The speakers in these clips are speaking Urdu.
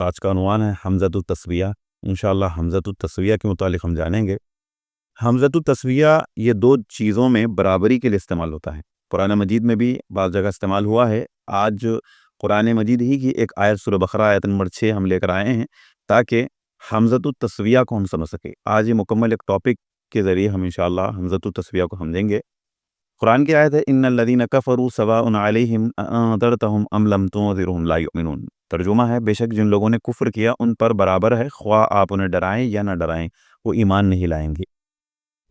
آج کا عنوان ہے حمزۃ التسویہ۔ انشاءاللہ حمزۃ التسویہ کے متعلق ہم جانیں گے۔ حمزۃ التسویہ یہ دو چیزوں میں برابری کے لیے استعمال ہوتا ہے۔ قرآن مجید میں بھی بعض جگہ استعمال ہوا ہے۔ آج قرآن مجید ہی کی ایک آیت سورہ بقرہ آیت نمبر 6 ہم لے کر آئے ہیں تاکہ حمزۃ التسویہ کو ہم سمجھ سکیں۔ آج یہ مکمل ایک ٹاپک کے ذریعے ہم انشاءاللہ حمزۃ التسویہ کو ہم دیں گے۔ قرآن کی آیت ہے ان الذین کفروا سواء علیہم انذرتہم ام لم تنذرہم لا یؤمنون۔ ترجمہ ہے بے شک جن لوگوں نے کفر کیا ان پر برابر ہے، خواہ آپ انہیں ڈرائیں یا نہ ڈرائیں وہ ایمان نہیں لائیں گے۔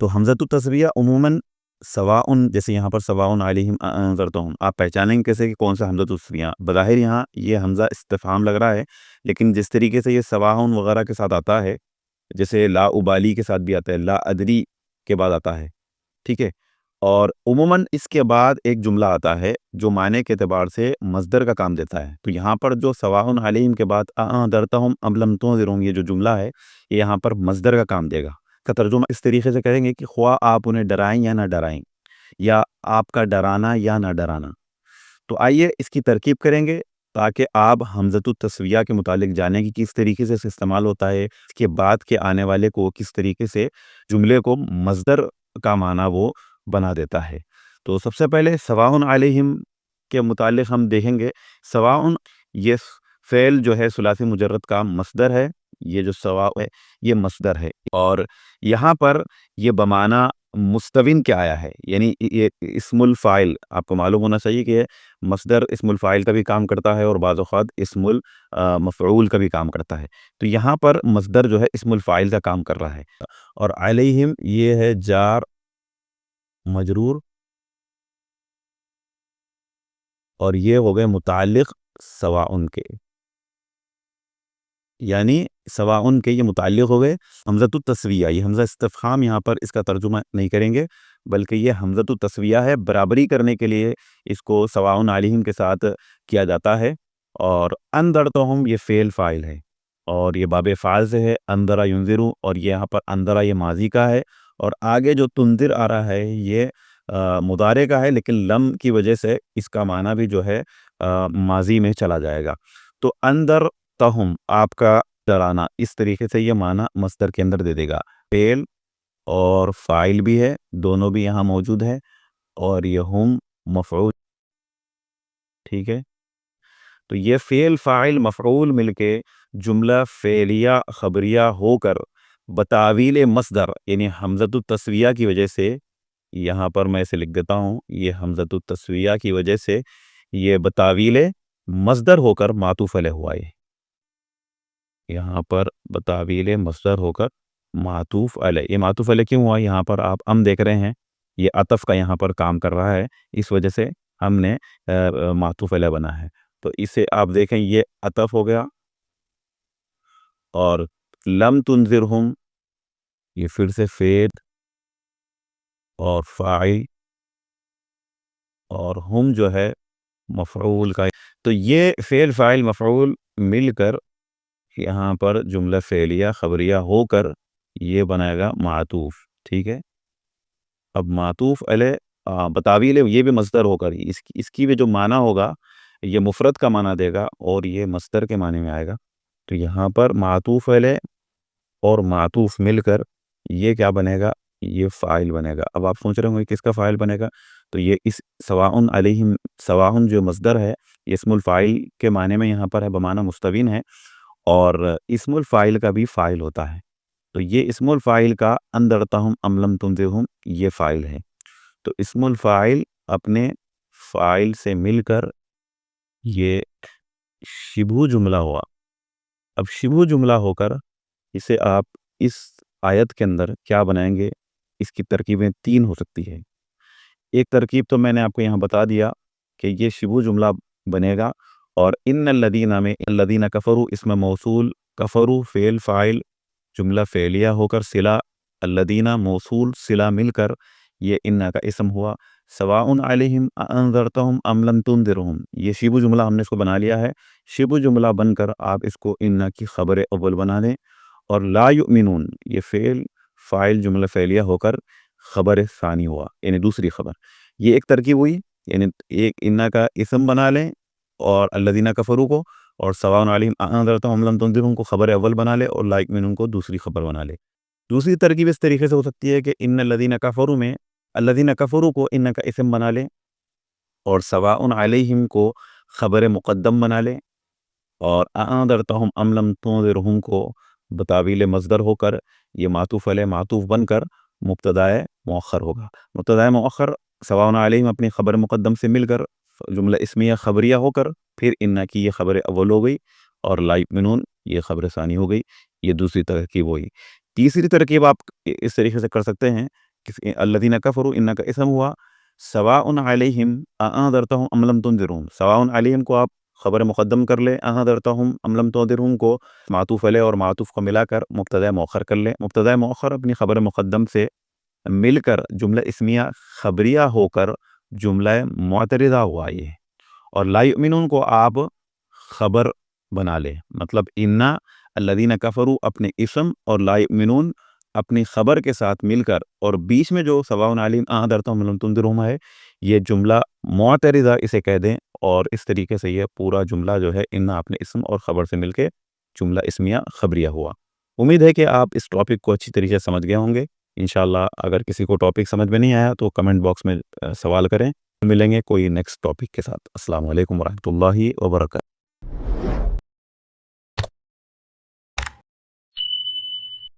تو حمزۃ التسویہ عموماً سواء، جیسے یہاں پر سواء علیہم انذرتہم، آپ پہچانیں گے کیسے کہ کون سا حمزۃ التسویہ؟ بظاہر یہاں یہ حمزہ استفہام لگ رہا ہے، لیکن جس طریقے سے یہ سواء وغیرہ کے ساتھ آتا ہے، جیسے لا ابالی کے ساتھ بھی آتا ہے، لا ادری کے بعد آتا ہے، ٹھیک ہے، اور عموماً اس کے بعد ایک جملہ آتا ہے جو معنی کے اعتبار سے مصدر کا کام دیتا ہے۔ تو یہاں پر جو سواء علیہم کے بعد انذرتہم ام لم تنذرہم، یہ جو جملہ ہے یہ یہاں پر مصدر کا کام دے گا۔ کا ترجمہ اس طریقے سے کریں گے کہ خواہ آپ انہیں ڈرائیں یا نہ ڈرائیں، یا آپ کا ڈرانا یا نہ ڈرانا۔ تو آئیے اس کی ترکیب کریں گے تاکہ آپ حمزۃ التسویہ کے متعلق جانیں کہ کس طریقے سے استعمال ہوتا ہے، اس کے بعد کے آنے والے کو کس طریقے سے جملے کو مصدر کا معنی وہ بنا دیتا ہے۔ تو سب سے پہلے سواء علیہم کے متعلق ہم دیکھیں گے۔ سواء یہ فعل جو ہے ثلاثی مجرد کا مصدر ہے، یہ جو سواء ہے یہ مصدر ہے، اور یہاں پر یہ بمعنی مستوین کیا آیا ہے، یعنی یہ اسم الفاعل، آپ کو معلوم ہونا چاہیے کہ مصدر اسم الفاعل کا بھی کام کرتا ہے اور بعض اوقات اسم المفعول کا بھی کام کرتا ہے۔ تو یہاں پر مصدر جو ہے اسم الفاعل کا کام کر رہا ہے، اور علیہم یہ ہے جار مجرور، اور یہ ہو گئے متعلق سواء کے، یعنی سواء کے یہ متعلق ہو گئے حمزۃ التسویہ۔ یہ حمزہ استفہام یہاں پر اس کا ترجمہ نہیں کریں گے، بلکہ یہ حمزۃ التسویہ ہے، برابری کرنے کے لیے اس کو سواء علیہم کے ساتھ کیا جاتا ہے۔ اور انذرتہم یہ فعل فاعل ہے، اور یہ باب فاعل سے ہے، انذر ینذر، اور یہ یہاں پر انذر یہ ماضی کا ہے، اور آگے جو تنذر آ رہا ہے یہ مضارع کا ہے، لیکن لم کی وجہ سے اس کا معنی بھی جو ہے ماضی میں چلا جائے گا۔ تو انذرتہم آپ کا ڈرانا، اس طریقے سے یہ معنی مصدر کے اندر دے دے گا۔ فعل اور فاعل بھی ہے، دونوں بھی یہاں موجود ہے، اور یہ ہم مفعول، ٹھیک ہے۔ تو یہ فعل فاعل مفعول مل کے جملہ فعلیہ خبریہ ہو کر بتاویل مصدر، یعنی حمزۃ التسویہ کی وجہ سے، یہاں پر میں اسے لکھ دیتا ہوں، یہ حمزۃ التسویہ کی وجہ سے یہ بتاویل مصدر ہو کر معطوف علیہ ہوا ہے، یہاں پر بتاویل مصدر ہو کر معطوف علیہ۔ یہ معطوف علیہ کیوں ہوا؟ یہاں پر آپ دیکھ رہے ہیں یہ عطف کا یہاں پر کام کر رہا ہے، اس وجہ سے ہم نے معطوف علیہ بنا ہے۔ تو اسے آپ دیکھیں یہ عطف ہو گیا، اور لم تنذرہم یہ پھر سے فعل اور فاعل، اور ہم جو ہے مفعول کا۔ تو یہ فعل فاعل مفعول مل کر یہاں پر جملہ فعلیہ خبریہ ہو کر یہ بنائے گا معطوف، ٹھیک ہے۔ اب معطوف علیہ بتاویل یہ بھی مصدر ہو کر اس کی بھی جو معنی ہوگا یہ مفرد کا معنی دے گا، اور یہ مصدر کے معنی میں آئے گا۔ تو یہاں پر معطوف علیہ اور معطوف مل کر یہ کیا بنے گا؟ یہ فاعل بنے گا۔ اب آپ سوچ رہے ہوں گے کس کا فاعل بنے گا؟ تو یہ اس سواء علیہم، سواء جو مصدر ہے یہ اسم الفاعل کے معنی میں یہاں پر ہے، بمعنی مستوین ہے، اور اسم الفاعل کا بھی فاعل ہوتا ہے۔ تو یہ اسم الفاعل کا انذرتہم ام لم تنذرہم یہ فاعل ہے۔ تو اسم الفاعل اپنے فاعل سے مل کر یہ شبہ جملہ ہوا۔ اب شبہ جملہ ہو کر اسے آپ اس آیت کے اندر کیا بنائیں گے؟ اس کی ترکیبیں 3 ہو سکتی ہے۔ ایک ترکیب تو میں نے آپ کو یہاں بتا دیا کہ یہ شبہ جملہ بنے گا، اور ان الذین میں الذین کفروا اسم موصول، کفروا فعل فاعل جملہ فعلیہ ہو کر صلہ، الذین موصول صلہ مل کر یہ ان کا اسم ہوا۔ سواء علیہم انذرتہم ام لم تنذرہم یہ شبہ جملہ ہم نے اس کو بنا لیا ہے۔ شبہ جملہ بن کر آپ اس کو ان کی خبر اول بنا دیں، اور لا یؤمنون یہ فعل فاعل جملہ فعلیہ ہو کر خبر ثانی ہوا، یعنی دوسری خبر۔ یہ ایک ترکیب ہوئی، یعنی ایک ان کا اسم بنا لیں اور الذین کفروا کو، اور سواء علیہم انذرتہم لم تنذرہم کو خبر اول بنا لے اور لا یؤمنون کو دوسری خبر بنا لے۔ دوسری ترکیب اس طریقے سے ہو سکتی ہے کہ ان الذین کفروا میں الذین کفروا کو ان کا اسم بنا لے اور سواء علیہم کو خبر مقدم بنا لے، اور انذرتہم ام لم تنذرہم کو بتاویل مصدر ہو کر یہ معطوف علیہ معطوف بن کر مبتداء مؤخر ہوگا۔ مبتداء مؤخر سواء علیہم اپنی خبر مقدم سے مل کر جملہ اسمیہ خبریہ ہو کر پھر ان کی یہ خبر اول ہو گئی، اور لا یؤمنون یہ خبر ثانی ہو گئی۔ یہ دوسری ترکیب ہوئی۔ تیسری ترکیب آپ اس طریقے سے کر سکتے ہیں کہ الذین کفروا ان کا اسم ہوا سواء علیہم انذرتہم ام لم تنذرہم، سواء علیہم کو آپ خبر مقدم کر لیں، انذرتہم ام لم تنذرہم کو معطوف علیہ اور معطوف کو ملا کر مبتدا مؤخر کر لیں۔ مبتدا مؤخر اپنی خبر مقدم سے مل کر جملہ اسمیہ خبریہ ہو کر جملہ معترضہ ہوا یہ، اور لا یؤمنون کو آپ خبر بنا لیں، مطلب انا الذین کفروا اپنے اسم اور لا یؤمنون اپنی خبر کے ساتھ مل کر، اور بیچ میں جو سواء علیہم انذرتہم لم تنذرہم ہے یہ جملہ معترضہ اسے کہہ دیں، اور اس طریقے سے یہ پورا جملہ جو ہے انا اپنے اسم اور خبر سے مل کے جملہ اسمیہ خبریہ ہوا۔ امید ہے کہ آپ اس ٹاپک کو اچھی طریقے سے سمجھ گئے ہوں گے۔ انشاءاللہ اگر کسی کو ٹاپک سمجھ میں نہیں آیا تو کمنٹ باکس میں سوال کریں۔ ملیں گے کوئی نیکسٹ ٹاپک کے ساتھ۔ السلام علیکم ورحمۃ اللہ وبرکاتہ۔